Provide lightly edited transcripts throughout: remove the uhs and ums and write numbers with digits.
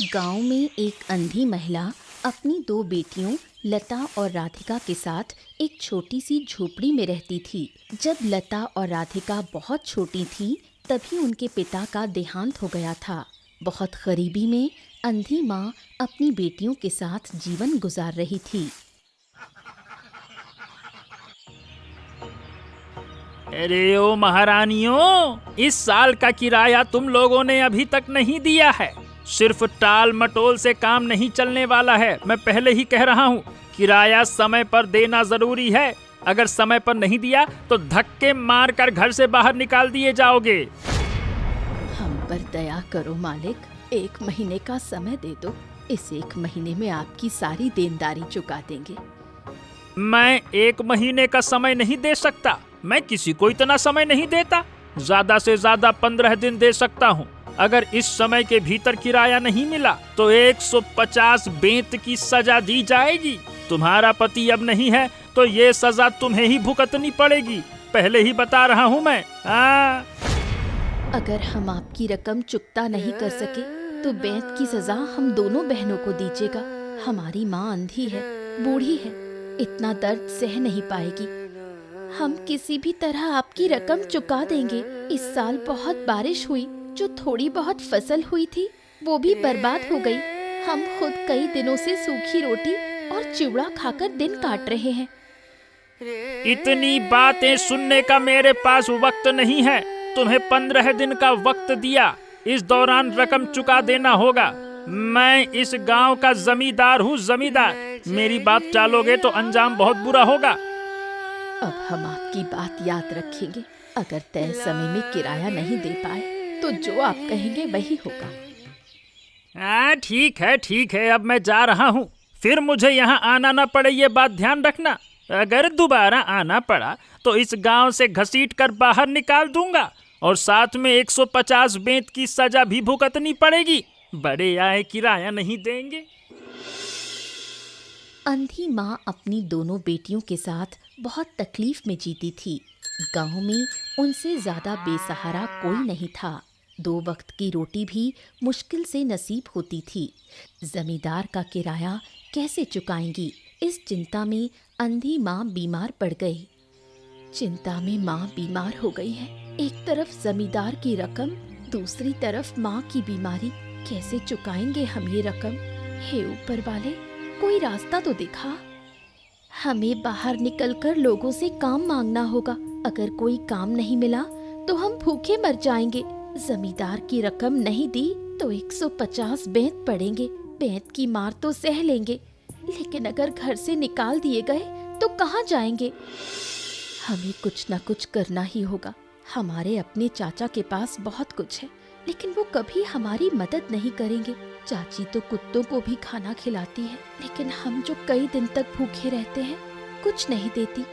गांव में एक अंधी महिला अपनी दो बेटियों लता और राधिका के साथ एक छोटी सी झोपड़ी में रहती थी। जब लता और राधिका बहुत छोटी थीं, तभी उनके पिता का देहांत हो गया था। बहुत गरीबी में अंधी माँ अपनी बेटियों के साथ जीवन गुजार रही थी। अरे ओ महारानियों, इस साल का किराया तुम लोगों ने अभी तक नहीं दिया है। सिर्फ टाल मटोल से काम नहीं चलने वाला है। मैं पहले ही कह रहा हूँ, किराया समय पर देना जरूरी है। अगर समय पर नहीं दिया तो धक्के मार कर घर से बाहर निकाल दिए जाओगे। हम पर दया करो मालिक, 1 महीने का समय दे दो। इस 1 महीने में आपकी सारी देनदारी चुका देंगे। मैं 1 महीने का समय नहीं दे सकता। मैं किसी को इतना समय नहीं देता। ज्यादा से ज्यादा 15 दिन दे सकता हूँ। अगर इस समय के भीतर किराया नहीं मिला तो 150 बेंत की सजा दी जाएगी। तुम्हारा पति अब नहीं है तो ये सजा तुम्हें ही भुगतनी पड़ेगी। पहले ही बता रहा हूँ मैं। अगर हम आपकी रकम चुकता नहीं कर सके तो बेंत की सजा हम दोनों बहनों को दीजिएगा। हमारी माँ अंधी है, बूढ़ी है, इतना दर्द सह नहीं पाएगी। हम किसी भी तरह आपकी रकम चुका देंगे। इस साल बहुत बारिश हुई, जो थोड़ी बहुत फसल हुई थी वो भी बर्बाद हो गई। हम खुद कई दिनों से सूखी रोटी और चिवड़ा खाकर दिन काट रहे हैं। इतनी बातें सुनने का मेरे पास वक्त नहीं है। तुम्हें 15 दिन का वक्त दिया। इस दौरान रकम चुका देना होगा। मैं इस गांव का जमींदार हूँ, जमींदार। मेरी बात टालोगे तो अंजाम बहुत बुरा होगा। अब हम आपकी बात याद रखेंगे। अगर तय समय में किराया नहीं दे पाए तो जो आप कहेंगे वही होगा। ठीक है, अब मैं जा रहा हूँ। फिर मुझे यहाँ आना न पड़े, ये बात ध्यान रखना। अगर दोबारा आना पड़ा तो इस गांव से घसीट कर बाहर निकाल दूंगा और साथ में 150 बेंत की सजा भी भुगतनी पड़ेगी। बड़े आए किराया नहीं देंगे। अंधी माँ अपनी दोनों बेटियों के साथ बहुत तकलीफ में जीती थी। गांव में उनसे ज्यादा बेसहारा कोई नहीं था। 2 वक्त की रोटी भी मुश्किल से नसीब होती थी। जमींदार का किराया कैसे चुकाएंगी, इस चिंता में अंधी माँ बीमार पड़ गई। चिंता में माँ बीमार हो गई है। एक तरफ जमींदार की रकम, दूसरी तरफ माँ की बीमारी। कैसे चुकाएंगे हम ये रकम? हे ऊपर वाले, कोई रास्ता तो दिखा। हमें बाहर निकलकर लोगों से काम मांगना होगा। अगर कोई काम नहीं मिला तो हम भूखे मर जाएंगे। जमींदार की रकम नहीं दी तो 150 बेंत पड़ेंगे। बेंत की मार तो सह लेंगे, लेकिन अगर घर से निकाल दिए गए तो कहाँ जाएंगे? हमें कुछ न कुछ करना ही होगा। हमारे अपने चाचा के पास बहुत कुछ है, लेकिन वो कभी हमारी मदद नहीं करेंगे। चाची तो कुत्तों को भी खाना खिलाती है, लेकिन हम जो कई दिन तक भूखे रहते हैं कुछ नहीं देती।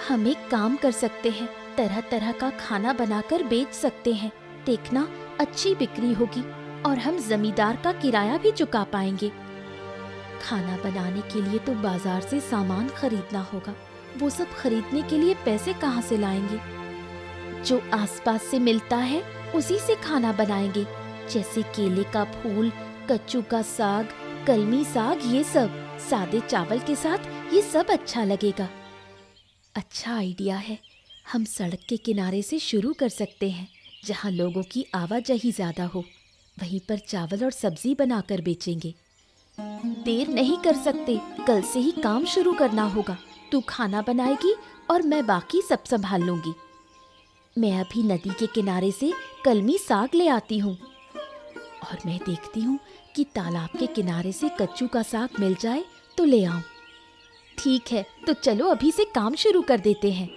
हम एक काम कर सकते हैं, तरह तरह का खाना बनाकर बेच सकते हैं। देखना, अच्छी बिक्री होगी और हम जमींदार का किराया भी चुका पाएंगे। खाना बनाने के लिए तो बाजार से सामान खरीदना होगा। वो सब खरीदने के लिए पैसे कहाँ से लाएंगे? जो आसपास से मिलता है उसी से खाना बनाएंगे, जैसे केले का फूल, कच्चू का साग, कलमी साग। ये सब सादे चावल के साथ ये सब अच्छा लगेगा। अच्छा आइडिया है। हम सड़क के किनारे से शुरू कर सकते हैं, जहाँ लोगों की आवाजाही ज्यादा हो। वहीं पर चावल और सब्जी बनाकर बेचेंगे। देर नहीं कर सकते, कल से ही काम शुरू करना होगा। तू खाना बनाएगी और मैं बाकी सब संभाल लूंगी। मैं अभी नदी के किनारे से कलमी साग ले आती हूँ और मैं देखती हूँ कि तालाब के किनारे से कच्चू का साग मिल जाए तो ले आऊं। ठीक है, तो चलो अभी से काम शुरू कर देते हैं।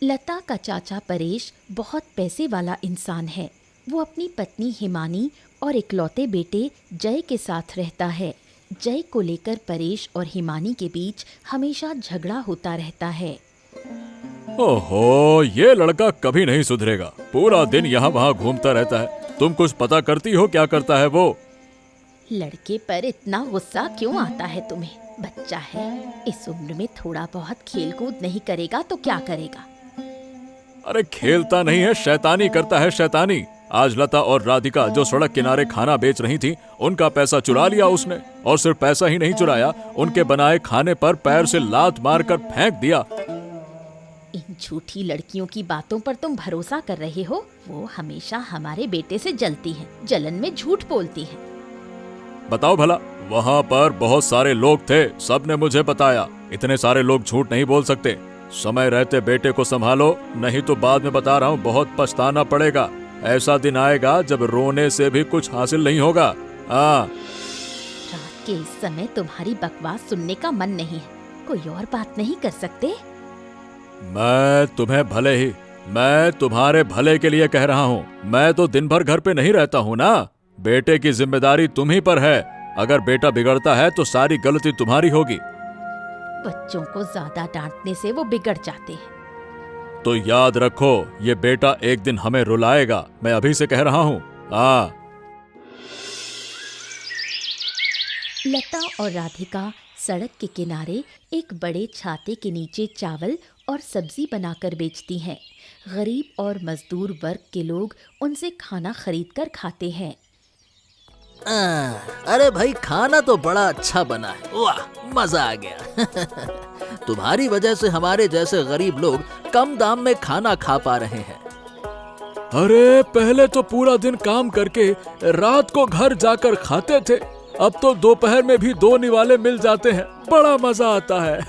लता का चाचा परेश बहुत पैसे वाला इंसान है। वो अपनी पत्नी हिमानी और इकलौते बेटे जय के साथ रहता है। जय को लेकर परेश और हिमानी के बीच हमेशा झगड़ा होता रहता है। ओहो, ये लड़का कभी नहीं सुधरेगा। पूरा दिन यहाँ वहाँ घूमता रहता है। तुम कुछ पता करती हो क्या करता है वो? लड़के पर इतना गुस्सा क्यों आता है तुम्हें? बच्चा है, इस उम्र में थोड़ा बहुत खेल कूद नहीं करेगा तो क्या करेगा? अरे खेलता नहीं है, शैतानी करता है, शैतानी। आज लता और राधिका जो सड़क किनारे खाना बेच रही थी, उनका पैसा चुरा लिया उसने। और सिर्फ पैसा ही नहीं चुराया, उनके बनाए खाने पर पैर से लात मारकर फेंक दिया। इन झूठी लड़कियों की बातों पर तुम भरोसा कर रहे हो? वो हमेशा हमारे बेटे से जलती हैं, जलन में झूठ बोलती हैं। बताओ भला, वहाँ पर बहुत सारे लोग थे, सबने मुझे बताया। इतने सारे लोग झूठ नहीं बोल सकते। समय रहते बेटे को संभालो, नहीं तो बाद में बता रहा हूँ बहुत पछताना पड़ेगा। ऐसा दिन आएगा जब रोने से भी कुछ हासिल नहीं होगा। हाँ। रात के इस समय तुम्हारी बकवास सुनने का मन नहीं है। कोई और बात नहीं कर सकते? मैं तुम्हारे भले के लिए कह रहा हूँ। मैं तो दिन भर घर पे नहीं रहता हूँ ना। बेटे की जिम्मेदारी तुम ही पर है। अगर बेटा बिगड़ता है तो सारी गलती तुम्हारी होगी। बच्चों को ज्यादा डांटने से वो बिगड़ जाते हैं। तो याद रखो, ये बेटा एक दिन हमें रुलाएगा। मैं अभी से कह रहा हूँ। हाँ। लता और राधिका सड़क के किनारे एक बड़े छाते के नीचे चावल और सब्जी बनाकर बेचती हैं। गरीब और मजदूर वर्ग के लोग उनसे खाना खरीदकर खाते हैं। अरे भाई, खाना तो बड़ा अच्छा बना है। वाह, मजा आ गया। तुम्हारी वजह से हमारे जैसे गरीब लोग कम दाम में खाना खा पा रहे हैं। अरे पहले तो पूरा दिन काम करके रात को घर जाकर खाते थे, अब तो दोपहर में भी 2 निवाले मिल जाते हैं। बड़ा मजा आता है।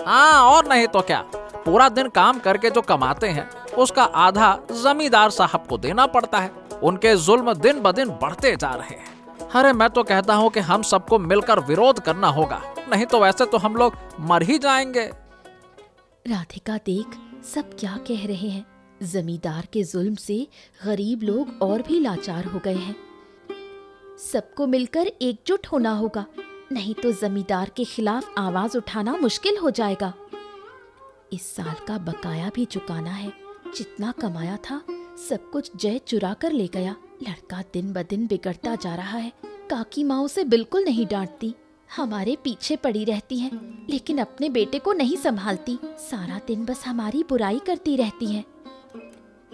हाँ, और नहीं तो क्या। पूरा दिन काम करके जो कमाते हैं उसका आधा जमींदार साहब को देना पड़ता है। उनके जुल्म दिन ब दिन बढ़ते जा रहे हैं। अरे मैं तो कहता हूँ कि हम सबको मिलकर विरोध करना होगा, नहीं तो वैसे तो हम लोग मर ही जाएंगे। राधिका देख, सब क्या कह रहे हैं। जमींदार के जुल्म से गरीब लोग और भी लाचार हो गए हैं। सबको मिलकर एकजुट होना होगा, नहीं तो जमींदार के खिलाफ आवाज उठाना मुश्किल हो जाएगा। इस साल का बकाया भी चुकाना है। जितना कमाया था सब कुछ जय चुरा कर ले गया। लड़का दिन ब दिन बिगड़ता जा रहा है। काकी माँ उसे बिल्कुल नहीं डांटती, हमारे पीछे पड़ी रहती हैं, लेकिन अपने बेटे को नहीं संभालती। सारा दिन बस हमारी बुराई करती रहती हैं।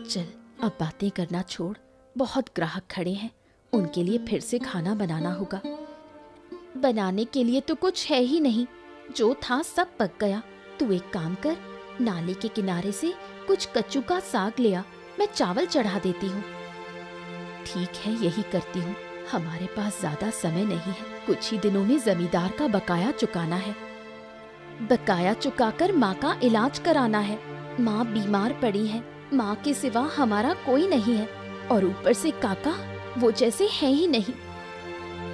चल अब बातें करना छोड़, बहुत ग्राहक खड़े हैं, उनके लिए फिर से खाना बनाना होगा। बनाने के लिए तो कुछ है ही नहीं, जो था सब पक गया। तू एक काम कर, नाले के किनारे से कुछ कच्चू का साग ले आ, मैं चावल चढ़ा देती हूँ। ठीक है, यही करती हूँ। हमारे पास ज्यादा समय नहीं है, कुछ ही दिनों में जमींदार का बकाया चुकाना है। बकाया चुकाकर माँ का इलाज कराना है। माँ बीमार पड़ी है, माँ के सिवा हमारा कोई नहीं है, और ऊपर से काका वो जैसे है ही नहीं।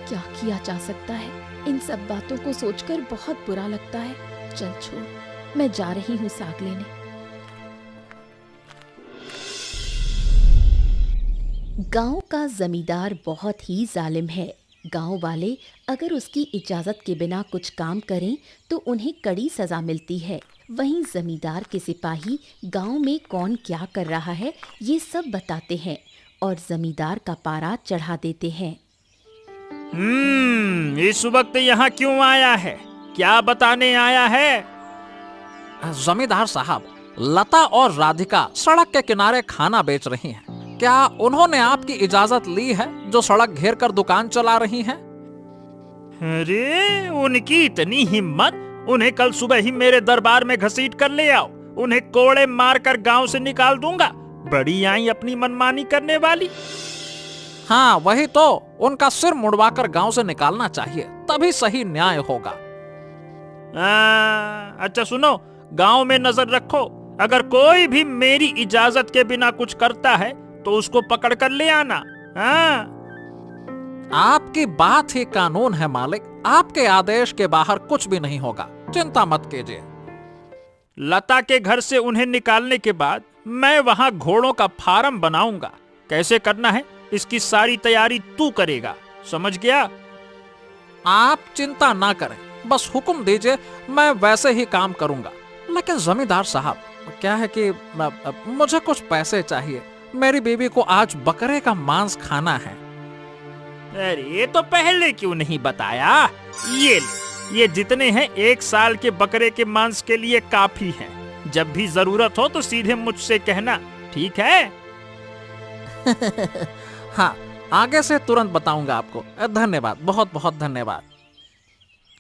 क्या किया जा सकता है? इन सब बातों को सोचकर बहुत बुरा लगता है। चल छोड़, मैं जा रही हूँ साग लेने। गांव का जमींदार बहुत ही जालिम है। गांव वाले अगर उसकी इजाजत के बिना कुछ काम करें तो उन्हें कड़ी सजा मिलती है। वहीं जमींदार के सिपाही गांव में कौन क्या कर रहा है ये सब बताते हैं और जमींदार का पारा चढ़ा देते हैं। इस वक्त यहाँ क्यों आया है? क्या बताने आया है? जमींदार साहब, लता और राधिका सड़क के किनारे खाना बेच रही हैं। क्या उन्होंने आपकी इजाजत ली है जो सड़क घेर कर दुकान चला रही हैं? अरे उनकी इतनी हिम्मत! उन्हें कल सुबह ही मेरे दरबार में घसीट कर ले आओ। उन्हें कोड़े मारकर गांव से निकाल दूंगा। बड़ी आई अपनी मनमानी करने वाली। हाँ वही तो, उनका सिर मुड़वाकर गांव से निकालना चाहिए, तभी सही न्याय होगा। अच्छा सुनो, गांव में नजर रखो। अगर कोई भी मेरी इजाजत के बिना कुछ करता है तो उसको पकड़ कर ले आना। आपकी बात ही कानून है मालिक। आपके आदेश के बाहर कुछ भी नहीं होगा, चिंता मत कीजिए। लता के घर से उन्हें निकालने के बाद मैं वहां घोड़ों का फार्म बनाऊंगा। कैसे करना है इसकी सारी तैयारी तू करेगा, समझ गया? आप चिंता ना करें, बस हुक्म दीजिए, मैं वैसे ही काम करूंगा। लेकिन जमींदार साहब, क्या है कि मुझे कुछ पैसे चाहिए। मेरी बीवी को आज बकरे का मांस खाना है। अरे ये तो पहले क्यों नहीं बताया? ये ले, ये जितने हैं 1 साल के बकरे के मांस के लिए काफी हैं। जब भी जरूरत हो तो सीधे मुझसे कहना, ठीक है? हाँ, आगे से तुरंत बताऊंगा आपको। धन्यवाद, बहुत बहुत धन्यवाद।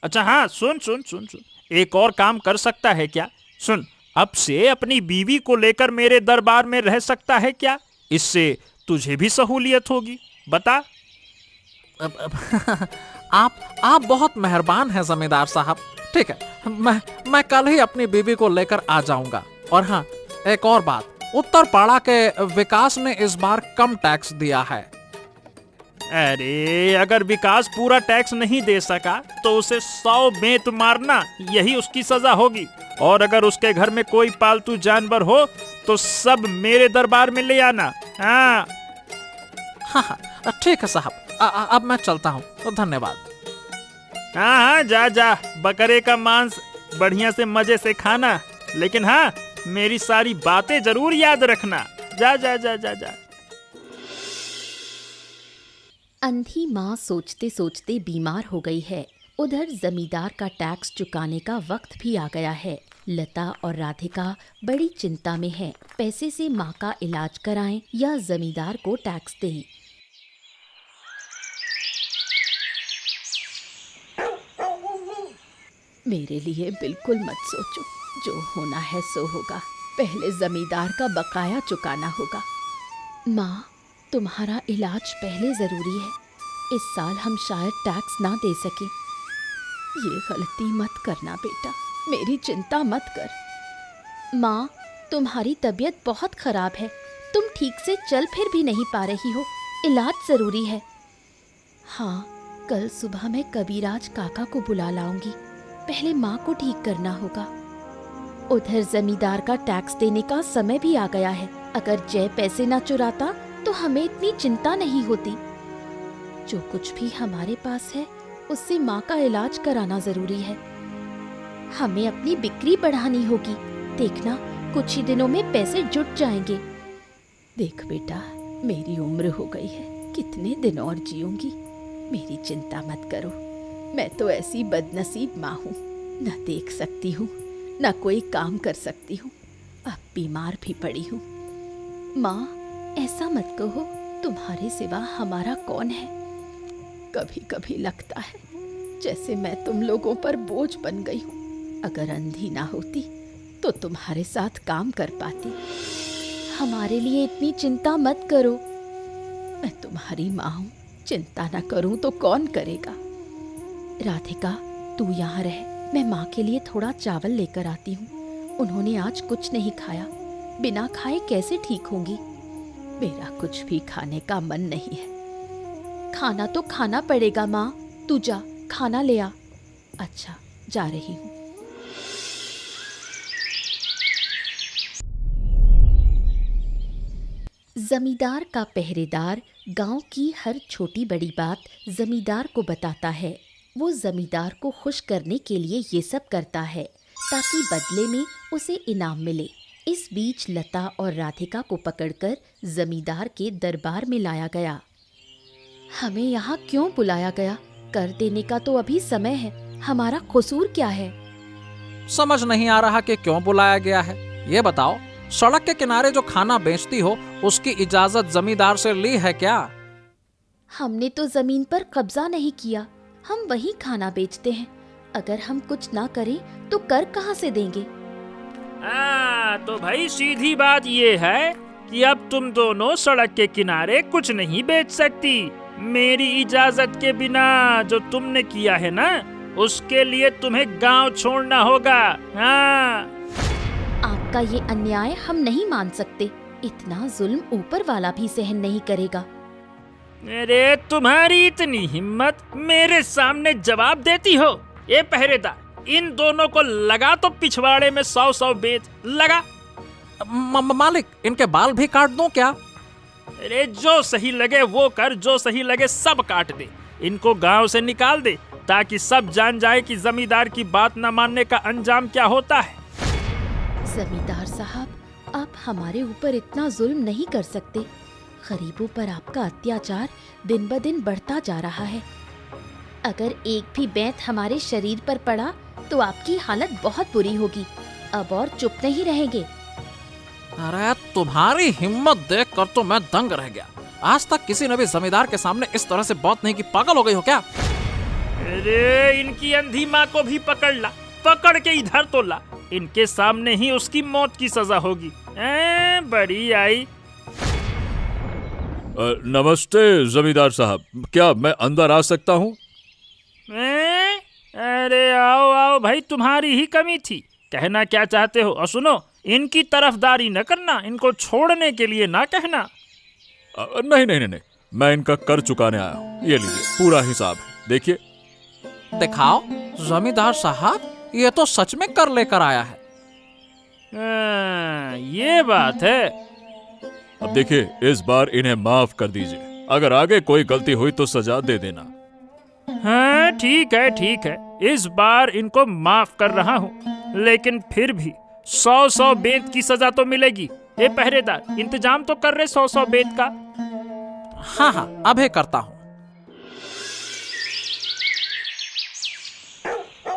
अच्छा हाँ, सुन सुन सुन सुन, एक और काम कर सकता है क्या? सुन, अब से अपनी बीवी को लेकर मेरे दरबार में रह सकता है क्या? इससे तुझे भी सहूलियत होगी, बता। आप बहुत मेहरबान हैं जमींदार साहब। ठीक है, मैं कल ही अपनी बीवी को लेकर आ जाऊंगा। और हाँ, एक और बात, उत्तरपाड़ा के विकास ने इस बार कम टैक्स दिया है। अरे अगर विकास पूरा टैक्स नहीं दे सका तो उसे 100 बेंत मारना, यही उसकी सजा होगी। और अगर उसके घर में कोई पालतू जानवर हो तो सब मेरे दरबार में ले आना। हाँ हाँ, ठीक है साहब, अब मैं चलता हूँ, तो धन्यवाद। हाँ हाँ, जा जा, बकरे का मांस बढ़िया से मजे से खाना, लेकिन हाँ, मेरी सारी बातें जरूर याद रखना। जा जा जा जा जा। अंधी माँ सोचते सोचते बीमार हो गई है। उधर जमींदार का टैक्स चुकाने का वक्त भी आ गया है। लता और राधिका बड़ी चिंता में है। पैसे से माँ का इलाज कराएं या जमींदार को टैक्स दें। मेरे लिए बिल्कुल मत सोचो, जो होना है सो होगा। पहले जमींदार का बकाया चुकाना होगा। माँ, तुम्हारा इलाज पहले ज़रूरी है। इस साल हम शायद टैक्स ना दे सके। ये गलती मत करना बेटा, मेरी चिंता मत कर। माँ, तुम्हारी तबीयत बहुत ख़राब है, तुम ठीक से चल फिर भी नहीं पा रही हो, इलाज ज़रूरी है। हाँ, कल सुबह मैं कबीराज काका को बुला लाऊंगी। पहले माँ को ठीक करना होगा। उधर जमींदार का टैक्स देने का समय भी आ गया है। अगर जय पैसे ना चुराता तो हमें इतनी चिंता नहीं होती। जो कुछ भी हमारे पास है उससे माँ का इलाज कराना जरूरी है। हमें अपनी बिक्री बढ़ानी होगी। देखना, कुछ ही दिनों में पैसे जुट जाएंगे। देख बेटा, मेरी उम्र हो गई है, कितने दिन और जीऊंगी। मेरी चिंता मत करो। मैं तो ऐसी बदनसीब माँ हूँ, न देख सकती हूँ न कोई काम कर सकती हूँ। अब बीमार भी पड़ी हूँ। माँ, ऐसा मत कहो, तुम्हारे सिवा हमारा कौन है। कभी कभी लगता है जैसे मैं तुम लोगों पर बोझ बन गई हूँ। अगर अंधी ना होती तो तुम्हारे साथ काम कर पाती। हमारे लिए इतनी चिंता मत करो। मैं तुम्हारी माँ हूँ, चिंता ना करूँ तो कौन करेगा। राधिका, तू यहाँ रह, मैं माँ के लिए थोड़ा चावल लेकर आती हूँ। उन्होंने आज कुछ नहीं खाया, बिना खाए कैसे ठीक होंगी। मेरा कुछ भी खाने का मन नहीं है। खाना तो खाना पड़ेगा माँ, तू जा खाना ले आ। अच्छा, जा रही हूँ। जमींदार का पहरेदार गांव की हर छोटी बड़ी बात जमींदार को बताता है। वो जमींदार को खुश करने के लिए ये सब करता है ताकि बदले में उसे इनाम मिले। इस बीच लता और राधिका को पकड़कर जमींदार के दरबार में लाया गया। हमें यहाँ क्यों बुलाया गया? कर देने का तो अभी समय है। हमारा कसूर क्या है? समझ नहीं आ रहा कि क्यों बुलाया गया है। ये बताओ, सड़क के किनारे जो खाना बेचती हो उसकी इजाजत जमींदार से ली है क्या? हमने तो जमीन पर कब्जा नहीं किया, हम वही खाना बेचते हैं। अगर हम कुछ ना करें तो कर कहाँ से देंगे? तो भाई सीधी बात ये है कि अब तुम दोनों सड़क के किनारे कुछ नहीं बेच सकती। मेरी इजाजत के बिना जो तुमने किया है ना, उसके लिए तुम्हें गांव छोड़ना होगा। हाँ, आपका ये अन्याय हम नहीं मान सकते। इतना जुल्म ऊपर वाला भी सहन नहीं करेगा। अरे तुम्हारी इतनी हिम्मत, मेरे सामने जवाब देती हो? ये पहरेदार, इन दोनों को लगा तो पिछवाड़े में 100 बेत लगा। मालिक, इनके बाल भी काट दूं क्या? अरे जो सही लगे वो कर, जो सही लगे सब काट दे। इनको गांव से निकाल दे ताकि सब जान जाए कि जमींदार की बात न मानने का अंजाम क्या होता है। जमींदार साहब, आप हमारे ऊपर इतना जुल्म नहीं कर सकते। गरीबों पर आपका अत्याचार दिन ब दिन बढ़ता जा रहा है। अगर एक भी बेंत हमारे शरीर पर पड़ा तो आपकी हालत बहुत बुरी होगी। अब और चुप नहीं रहेंगे। अरे तुम्हारी हिम्मत देखकर तो मैं दंग रह गया। आज तक किसी ने भी जमींदार के सामने इस तरह से बात नहीं की। पागल हो गई हो क्या? अरे इनकी अंधी माँ को भी पकड़ ला, पकड़ के इधर तो ला। इनके सामने ही उसकी मौत की सजा होगी। बड़ी आई। नमस्ते जमींदार साहब, क्या मैं अंदर आ सकता हूँ? अरे आओ आओ भाई, तुम्हारी ही कमी थी। कहना क्या चाहते हो? और सुनो, इनकी तरफदारी न करना, इनको छोड़ने के लिए ना कहना। नहीं नहीं नहीं, मैं इनका कर चुकाने आया हूँ। ये लीजिए पूरा हिसाब है, देखिए। दिखाओ जमींदार साहब, ये तो सच में कर लेकर आया है। ये बात है। अब देखिए, इस बार इन्हें माफ कर दीजिए। अगर आगे कोई गलती हुई तो सजा दे देना। हाँ ठीक है ठीक है, इस बार इनको माफ कर रहा हूँ, लेकिन फिर भी 100 बेंत की सजा तो मिलेगी। ए पहरेदार, इंतजाम तो कर रहे 100 बेंत का। हाँ हाँ, अभी करता हूँ।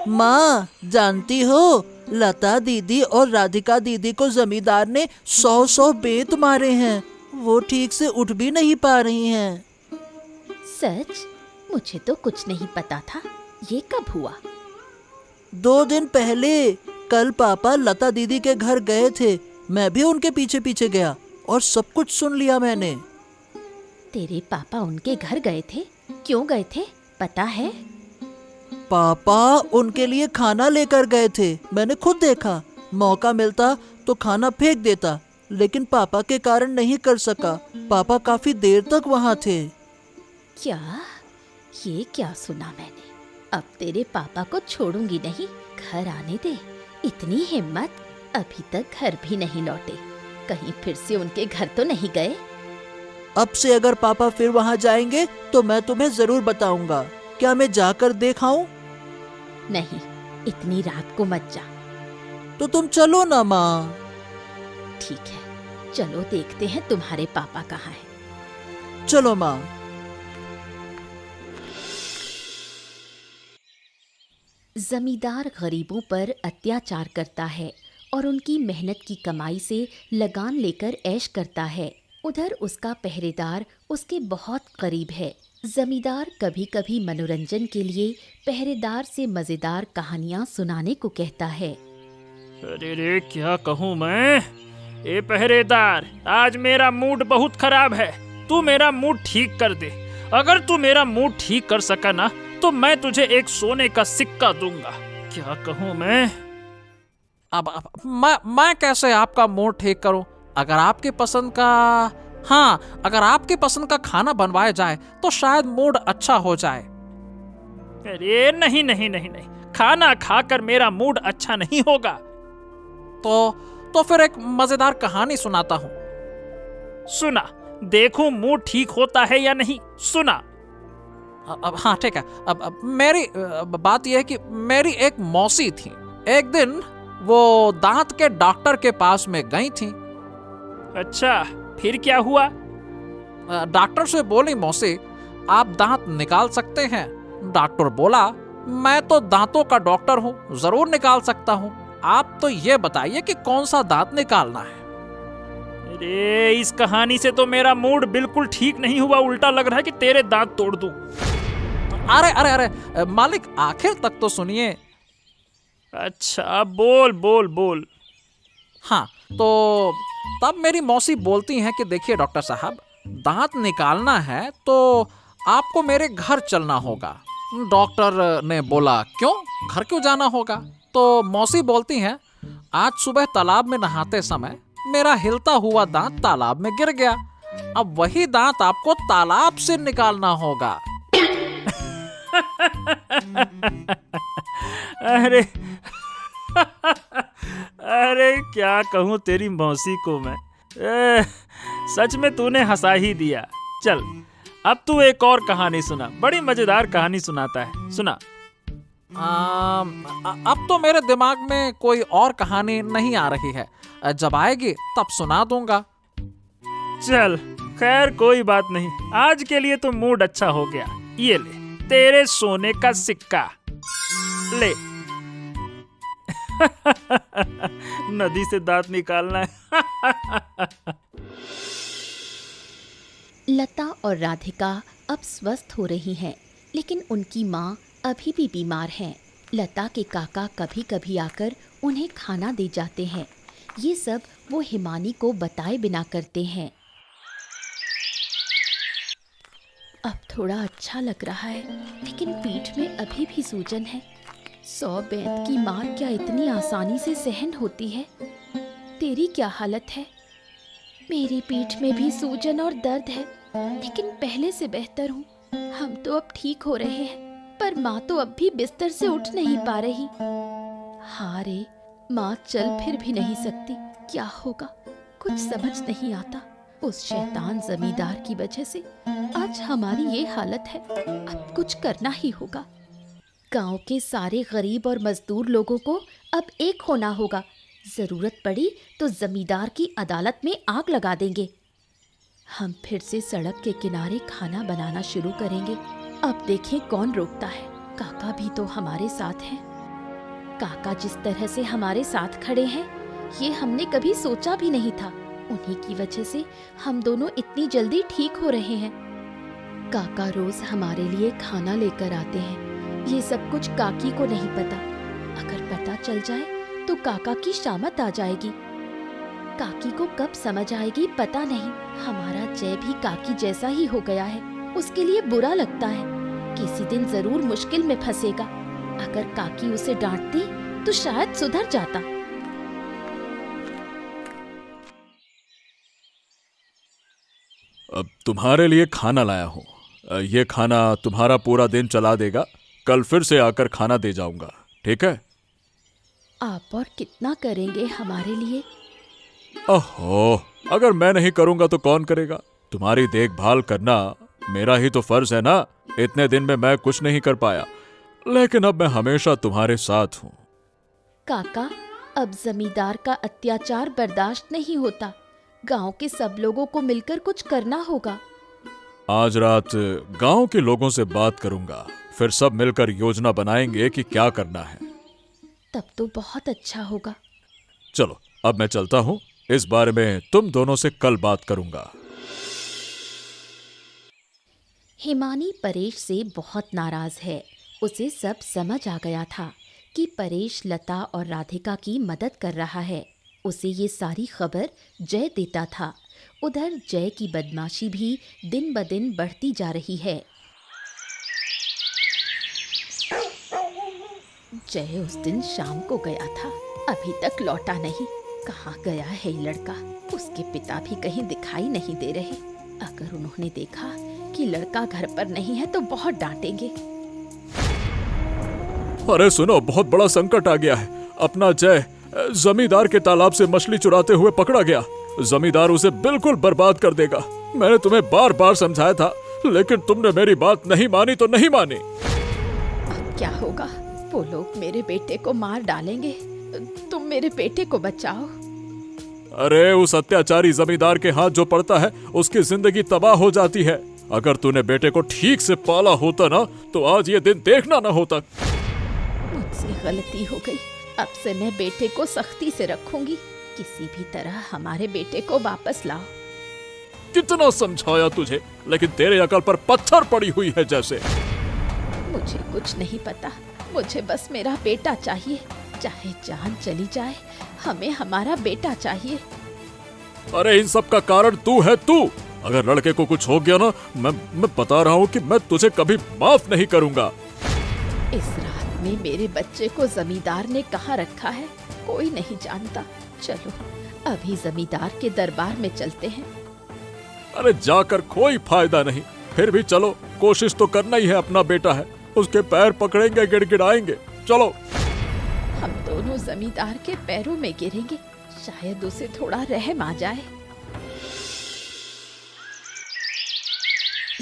माँ, जानती हो लता दीदी और राधिका दीदी को जमींदार ने 100 बेत मारे हैं। वो ठीक से उठ भी नहीं पा रही हैं। सच? मुझे तो कुछ नहीं पता था। ये कब हुआ? 2 दिन पहले। कल पापा लता दीदी के घर गए थे। मैं भी उनके पीछे पीछे गया और सब कुछ सुन लिया मैंने। तेरे पापा उनके घर गए थे? क्यों गए थे, पता है? पापा उनके लिए खाना लेकर गए थे। मैंने खुद देखा। मौका मिलता तो खाना फेंक देता, लेकिन पापा के कारण नहीं कर सका। पापा काफी देर तक वहाँ थे। क्या? ये क्या सुना मैंने? अब तेरे पापा को छोड़ूंगी नहीं। घर आने दे। इतनी हिम्मत? अभी तक घर भी नहीं लौटे। कहीं फिर से उनके घर तो नहीं गए? अब से अगर पापा फिर वहाँ जाएंगे तो मैं तुम्हें जरूर बताऊंगा। क्या मैं जाकर देखाऊं? नहीं, इतनी रात को मत जा। तो तुम चलो ना माँ। ठीक है, चलो देखते हैं तुम्हारे पापा कहाँ हैं। चलो माँ। जमींदार गरीबों पर अत्याचार करता है और उनकी मेहनत की कमाई से लगान लेकर ऐश करता है। उधर उसका पहरेदार उसके बहुत करीब है। जमींदार कभी कभी मनोरंजन के लिए पहरेदार से मजेदार कहानियां सुनाने को कहता है। अरे रे, क्या कहूँ मैं। ए पहरेदार, आज मेरा मूड बहुत खराब है। तू मेरा मूड ठीक कर दे। अगर तू मेरा मूड ठीक कर सका ना, तो मैं तुझे एक सोने का सिक्का दूंगा। क्या कहूँ मैं। अब मैं कैसे आपका मूड ठीक करूं? अगर आपकी पसंद का, हाँ, अगर आपकी पसंद का खाना बनवाया जाए तो शायद मूड अच्छा हो जाए। अरे नहीं नहीं नहीं नहीं, खाना खाकर मेरा मूड अच्छा नहीं होगा। तो फिर एक मजेदार कहानी सुनाता हूँ। सुना, देखूं मूड ठीक होता है या नहीं। सुना। अब हाँ ठीक है। अब मेरी बात यह है कि मेरी एक मौसी थी। एक दिन वो दांत के डॉक्टर के पास में गई थी। अच्छा, फिर क्या हुआ? डॉक्टर से बोली, मौसी आप दांत निकाल सकते हैं? डॉक्टर बोला, मैं तो दांतों का डॉक्टर हूँ, जरूर निकाल सकता हूँ। आप तो ये बताइए कि कौन सा दांत निकालना है। अरे इस कहानी से तो मेरा मूड बिल्कुल ठीक नहीं हुआ। उल्टा लग रहा है कि तेरे दांत तोड़ दूं। अरे अरे अरे मालिक, आखिर तक तो सुनिए। अच्छा, बोल बोल बोल। हाँ, तो तब मेरी मौसी बोलती हैं कि देखिए डॉक्टर साहब, दांत निकालना है तो आपको मेरे घर चलना होगा। डॉक्टर ने बोला, क्यों, घर क्यों जाना होगा? तो मौसी बोलती हैं, आज सुबह तालाब में नहाते समय मेरा हिलता हुआ दांत तालाब में गिर गया। अब वही दांत आपको तालाब से निकालना होगा। अरे अरे क्या कहूँ तेरी मौसी को मैं। सच में तूने हंसा ही दिया। चल, अब तू एक और कहानी सुना। बड़ी मजेदार कहानी सुनाता है, सुना। अब तो मेरे दिमाग में कोई और कहानी नहीं आ रही है। जब आएगी तब सुना दूंगा। चल, खैर कोई बात नहीं। आज के लिए तो मूड अच्छा हो गया। ये ले तेरे सोने का सिक्का ले। नदी से दांत निकालना है। लता और राधिका अब स्वस्थ हो रही हैं, लेकिन उनकी माँ अभी भी बीमार हैं। लता के काका कभी कभी आकर उन्हें खाना दे जाते हैं। ये सब वो हिमानी को बताए बिना करते हैं। अब थोड़ा अच्छा लग रहा है, लेकिन पीठ में अभी भी सूजन है। 100 बेंत की मार क्या इतनी आसानी से सहन होती है? तेरी क्या हालत है? मेरी पीठ में भी सूजन और दर्द है, लेकिन पहले से बेहतर हूँ। हम तो अब ठीक हो रहे हैं, पर माँ तो अब भी बिस्तर से उठ नहीं पा रही। हाँ रे, माँ चल फिर भी नहीं सकती। क्या होगा, कुछ समझ नहीं आता। उस शैतान जमींदार की वजह से आज हमारी ये हालत है। अब कुछ करना ही होगा। गांव के सारे गरीब और मजदूर लोगों को अब एक होना होगा। जरूरत पड़ी तो जमींदार की अदालत में आग लगा देंगे। हम फिर से सड़क के किनारे खाना बनाना शुरू करेंगे। अब देखें कौन रोकता है। काका भी तो हमारे साथ हैं। काका जिस तरह से हमारे साथ खड़े हैं, ये हमने कभी सोचा भी नहीं था। उन्हीं की वजह से हम दोनों इतनी जल्दी ठीक हो रहे हैं। काका रोज हमारे लिए खाना लेकर आते हैं। ये सब कुछ काकी को नहीं पता। अगर पता चल जाए तो काका की शामत आ जाएगी। काकी को कब समझ आएगी पता नहीं। हमारा जय भी काकी जैसा ही हो गया है। उसके लिए बुरा लगता है। किसी दिन जरूर मुश्किल में फंसेगा। अगर काकी उसे डांटती तो शायद सुधर जाता। अब तुम्हारे लिए खाना लाया हूँ। ये खाना तुम्हारा पूरा दिन चला देगा। कल फिर से आकर खाना दे जाऊंगा, ठीक है? आप और कितना करेंगे हमारे लिए? ओहो, अगर मैं नहीं करूंगा तो कौन करेगा? तुम्हारी देखभाल करना मेरा ही तो फर्ज है ना। इतने दिन में मैं कुछ नहीं कर पाया, लेकिन अब मैं हमेशा तुम्हारे साथ हूँ। काका, अब जमींदार का अत्याचार बर्दाश्त नहीं होता। गांव के सब लोगों को मिलकर कुछ करना होगा। आज रात गांव के लोगों से बात करूंगा, फिर सब मिलकर योजना बनाएंगे कि क्या करना है। तब तो बहुत अच्छा होगा। चलो, अब मैं चलता हूँ। इस बारे में तुम दोनों से कल बात करूंगा। हिमानी परेश से बहुत नाराज है। उसे सब समझ आ गया था कि परेश लता और राधिका की मदद कर रहा है। उसे ये सारी खबर जय देता था। उधर जय की बदमाशी भी दिन ब दिन बढ़ती जा रही है। जय उस दिन शाम को गया था, अभी तक लौटा नहीं। कहाँ गया है ये लड़का? उसके पिता भी कहीं दिखाई नहीं दे रहे। अगर उन्होंने देखा कि लड़का घर पर नहीं है तो बहुत डांटेंगे। अरे सुनो, बहुत बड़ा संकट आ गया है। अपना जय जमींदार के तालाब से मछली चुराते हुए पकड़ा गया। जमींदार उसे बिल्कुल बर्बाद कर देगा। मैंने तुम्हें बार बार समझाया था, लेकिन तुमने मेरी बात नहीं मानी तो नहीं मानी। अब क्या होगा? वो लोग मेरे बेटे को मार डालेंगे। तुम मेरे बेटे को बचाओ। अरे उस अत्याचारी जमींदार के हाथ जो पड़ता है, उसकी जिंदगी तबाह हो जाती है। अगर तूने बेटे को ठीक से पाला होता ना, तो आज ये दिन देखना ना होता। मुझसे गलती हो गई। अब से मैं बेटे को सख्ती से रखूंगी। किसी भी तरह हमारे बेटे को वापस लाओ। कितना समझाया तुझे, लेकिन तेरे अकल पर पत्थर पड़ी हुई है जैसे। मुझे कुछ नहीं पता। मुझे बस मेरा बेटा चाहिए। चाहे जान चली जाए, हमें हमारा बेटा चाहिए। अरे इन सब का कारण तू है, तू। अगर लड़के को कुछ हो गया ना, मैं बता रहा हूँ कि मैं तुझे कभी माफ नहीं करूंगा। इस रात में मेरे बच्चे को जमींदार ने कहाँ रखा है, कोई नहीं जानता। चलो अभी जमींदार के दरबार में चलते हैं। अरे जाकर कोई फायदा नहीं। फिर भी चलो, कोशिश तो करना ही है। अपना बेटा है, उसके पैर पकड़ेंगे, गिड़गिड़ाएंगे। चलो। हम दोनों जमींदार के पैरों में गिरेंगे, शायद उसे थोड़ा रहम आ जाए।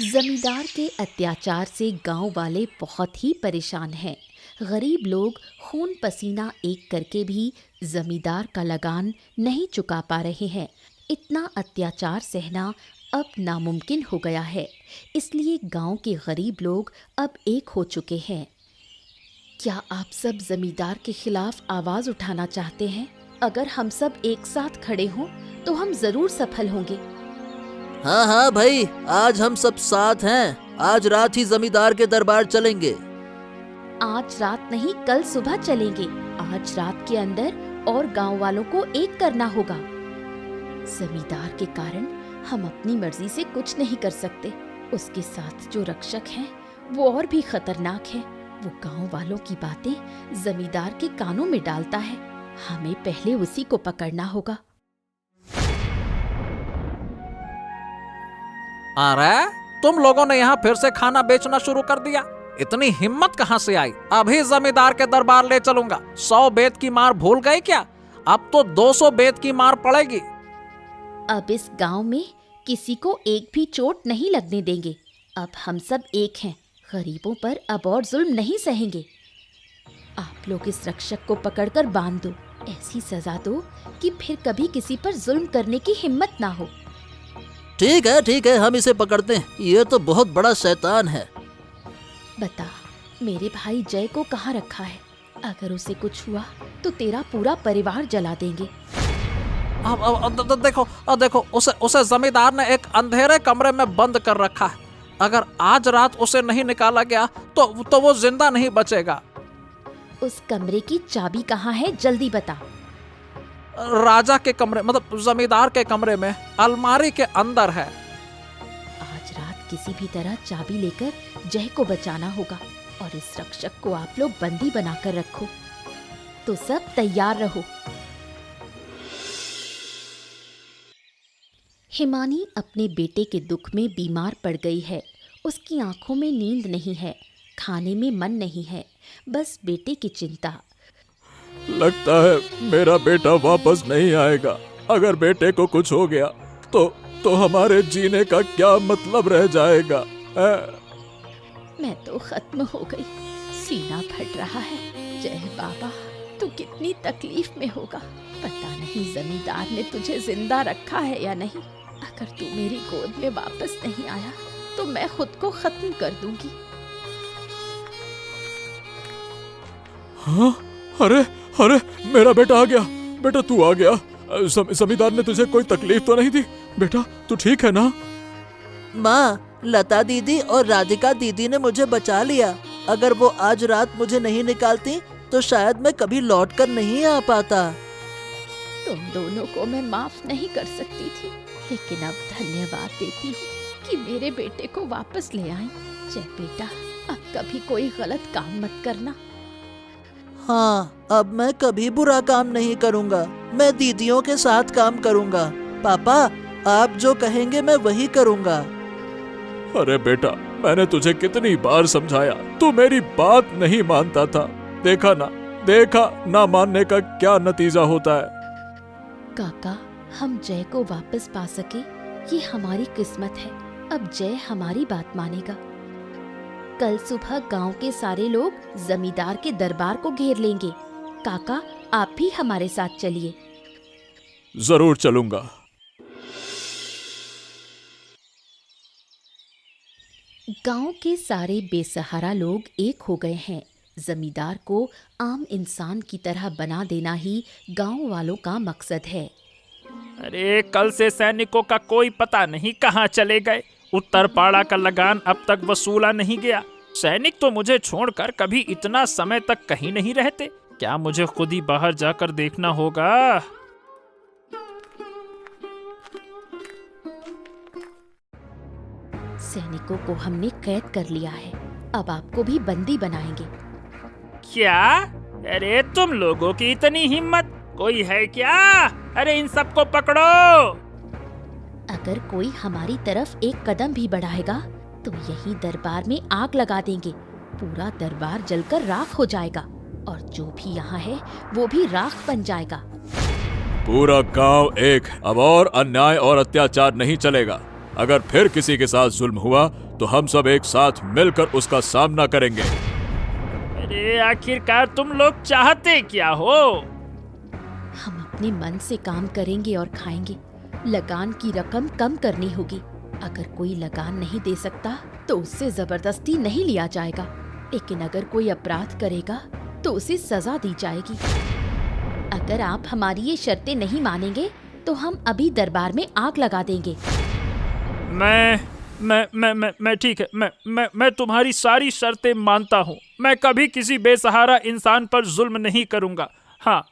जमींदार के अत्याचार से गांव वाले बहुत ही परेशान हैं। गरीब लोग खून पसीना एक करके भी जमींदार का लगान नहीं चुका पा रहे हैं। इतना अत्याचार सहना अब नामुमकिन हो गया है। इसलिए गांव के गरीब लोग अब एक हो चुके हैं। क्या आप सब जमींदार के खिलाफ आवाज उठाना चाहते हैं? अगर हम सब एक साथ खड़े हों तो हम जरूर सफल होंगे। हाँ हाँ भाई, आज हम सब साथ हैं। आज रात ही जमींदार के दरबार चलेंगे। आज रात नहीं, कल सुबह चलेंगे। आज रात के अंदर और गांव वालों को एक करना होगा। जमींदार के कारण हम अपनी मर्जी से कुछ नहीं कर सकते। उसके साथ जो रक्षक हैं वो और भी खतरनाक है। वो गांव वालों की बातें जमींदार के कानों में डालता है। हमें पहले उसी को पकड़ना होगा। अरे तुम लोगों ने यहाँ फिर से खाना बेचना शुरू कर दिया। इतनी हिम्मत कहाँ से आई? अभी जमींदार के दरबार ले चलूंगा। 100 बेत की मार भूल गए क्या? अब तो 200 बेत की मार पड़ेगी। अब इस गांव में किसी को एक भी चोट नहीं लगने देंगे। अब हम सब एक हैं। गरीबों पर अब और जुल्म नहीं सहेंगे। आप लोग इस रक्षक को पकड़कर बांध दो। ऐसी सजा दो कि फिर कभी किसी पर जुल्म करने की हिम्मत ना हो। ठीक है, हम इसे पकड़ते हैं। ये तो बहुत बड़ा शैतान है। बता, मेरे भाई जय को कहाँ रखा है? अगर उसे कुछ हुआ तो तेरा पूरा परिवार जला देंगे। देखो उसे जमींदार ने एक अंधेरे कमरे में बंद कर रखा है। अगर आज रात उसे नहीं निकाला गया तो वो जिंदा नहीं बचेगा। उस कमरे की चाबी कहाँ है? जल्दी बता। राजा के कमरे, मतलब जमींदार के कमरे में अलमारी के अंदर है। आज रात किसी भी तरह चाबी लेकर जय को बचाना होगा और इस रक्षक को आप लोग बंदी बनाकर रखो। तो सब तैयार रहो। हिमानी अपने बेटे के दुख में बीमार पड़ गई है। उसकी आंखों में नींद नहीं है, खाने में मन नहीं है, बस बेटे की चिंता। लगता है मेरा बेटा वापस नहीं आएगा। अगर बेटे को कुछ हो गया तो हमारे जीने का क्या मतलब रह जाएगा? मैं तो खत्म हो गई। सीना फट रहा है। जय बाबा, तू कितनी तकलीफ में होगा। पता नहीं जमींदार ने तुझे जिंदा रखा है या नहीं। अगर तू मेरी गोद में वापस नहीं आया तो मैं खुद को खत्म कर दूंगी। हाँ? अरे मेरा बेटा आ गया। बेटा तू आ गया। जमींदार ने तुझे कोई तकलीफ तो नहीं दी? बेटा तू ठीक है ना? माँ, लता दीदी और राधिका दीदी ने मुझे बचा लिया। अगर वो आज रात मुझे नहीं निकालती तो शायद मैं कभी लौट कर नहीं आ पाता। तुम दोनों को मैं माफ नहीं कर सकती थी, लेकिन अब धन्यवाद देती हूँ कि मेरे बेटे को वापस ले आई। जय बेटा, अब कभी कोई गलत काम मत करना। हाँ, अब मैं कभी बुरा काम नहीं करूँगा। मैं दीदियों के साथ काम करूँगा। पापा, आप जो कहेंगे मैं वही करूँगा। अरे बेटा, मैंने तुझे कितनी बार समझाया, तू मेरी बात नहीं मानता था। देखा ना मानने का क्या नतीजा होता है। काका, हम जय को वापस पा सके ये हमारी किस्मत है। अब जय हमारी बात मानेगा। कल सुबह गांव के सारे लोग जमींदार के दरबार को घेर लेंगे। काका, आप भी हमारे साथ चलिए। जरूर चलूंगा। गांव के सारे बेसहारा लोग एक हो गए हैं। जमींदार को आम इंसान की तरह बना देना ही गांव वालों का मकसद है। अरे कल से सैनिकों का कोई पता नहीं कहाँ चले गए। उत्तरपाड़ा का लगान अब तक वसूला नहीं गया। सैनिक तो मुझे छोड़कर कभी इतना समय तक कहीं नहीं रहते। क्या मुझे खुद ही बाहर जाकर देखना होगा? सैनिकों को हमने कैद कर लिया है। अब आपको भी बंदी बनाएंगे। क्या? अरे तुम लोगों की इतनी हिम्मत, कोई है क्या? अरे इन सबको पकड़ो। अगर कोई हमारी तरफ एक कदम भी बढ़ाएगा तो यही दरबार में आग लगा देंगे। पूरा दरबार जलकर राख हो जाएगा और जो भी यहाँ है वो भी राख बन जाएगा। पूरा गांव एक। अब और अन्याय और अत्याचार नहीं चलेगा। अगर फिर किसी के साथ जुल्म हुआ तो हम सब एक साथ मिलकर उसका सामना करेंगे। अरे आखिरकार तुम लोग चाहते क्या हो? हम अपने मन से काम करेंगे और खाएंगे। लगान की रकम कम करनी होगी। अगर कोई लगान नहीं दे सकता तो उससे जबरदस्ती नहीं लिया जाएगा। लेकिन अगर कोई अपराध करेगा तो उसे सजा दी जाएगी। अगर आप हमारी ये शर्तें नहीं मानेंगे तो हम अभी दरबार में आग लगा देंगे। मैं ठीक है, मैं तुम्हारी सारी शर्तें मानता हूँ। मैं कभी किसी बेसहारा इंसान पर जुल्म नहीं करूँगा। हाँ।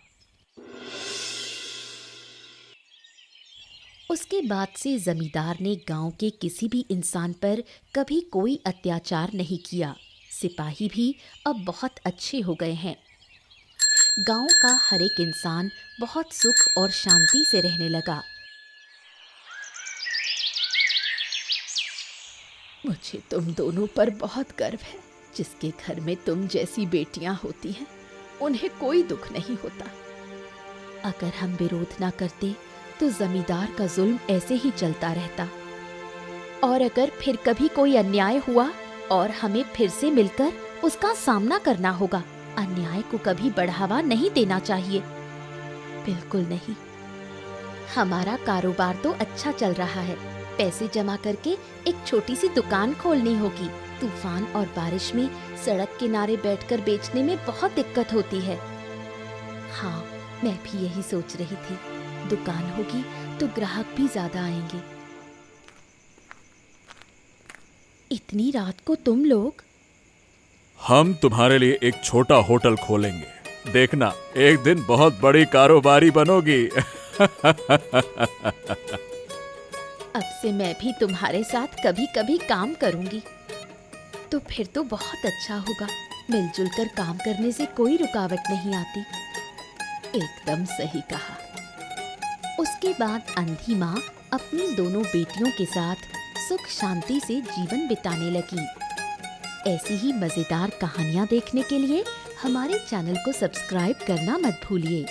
उसके बाद से जमींदार ने गांव के किसी भी इंसान पर कभी कोई अत्याचार नहीं किया। सिपाही भी अब बहुत अच्छे हो गए हैं। गांव का हर एक इंसान बहुत सुख और शांति से रहने लगा। मुझे तुम दोनों पर बहुत गर्व है। जिसके घर में तुम जैसी बेटियां होती हैं, उन्हें कोई दुख नहीं होता। अगर हम विरोध ना करते तो जमींदार का जुल्म ऐसे ही चलता रहता। और अगर फिर कभी कोई अन्याय हुआ और हमें फिर से मिलकर उसका सामना करना होगा। अन्याय को कभी बढ़ावा नहीं देना चाहिए, बिल्कुल नहीं। हमारा कारोबार तो अच्छा चल रहा है। पैसे जमा करके एक छोटी सी दुकान खोलनी होगी। तूफान और बारिश में सड़क किनारे बैठकर बेचने में बहुत दिक्कत होती है। हाँ, मैं भी यही सोच रही थी। दुकान होगी तो ग्राहक भी ज्यादा आएंगे। इतनी रात को तुम लोग? हम तुम्हारे लिए एक छोटा होटल खोलेंगे। देखना, एक दिन बहुत बड़ी कारोबारी बनोगी। अब से मैं भी तुम्हारे साथ कभी कभी काम करूंगी। तो फिर तो बहुत अच्छा होगा। मिलजुल कर काम करने से कोई रुकावट नहीं आती। एकदम सही कहा। उसके बाद अंधी माँ अपनी दोनों बेटियों के साथ सुख शांति से जीवन बिताने लगी। ऐसी ही मजेदार कहानियाँ देखने के लिए हमारे चैनल को सब्सक्राइब करना मत भूलिए।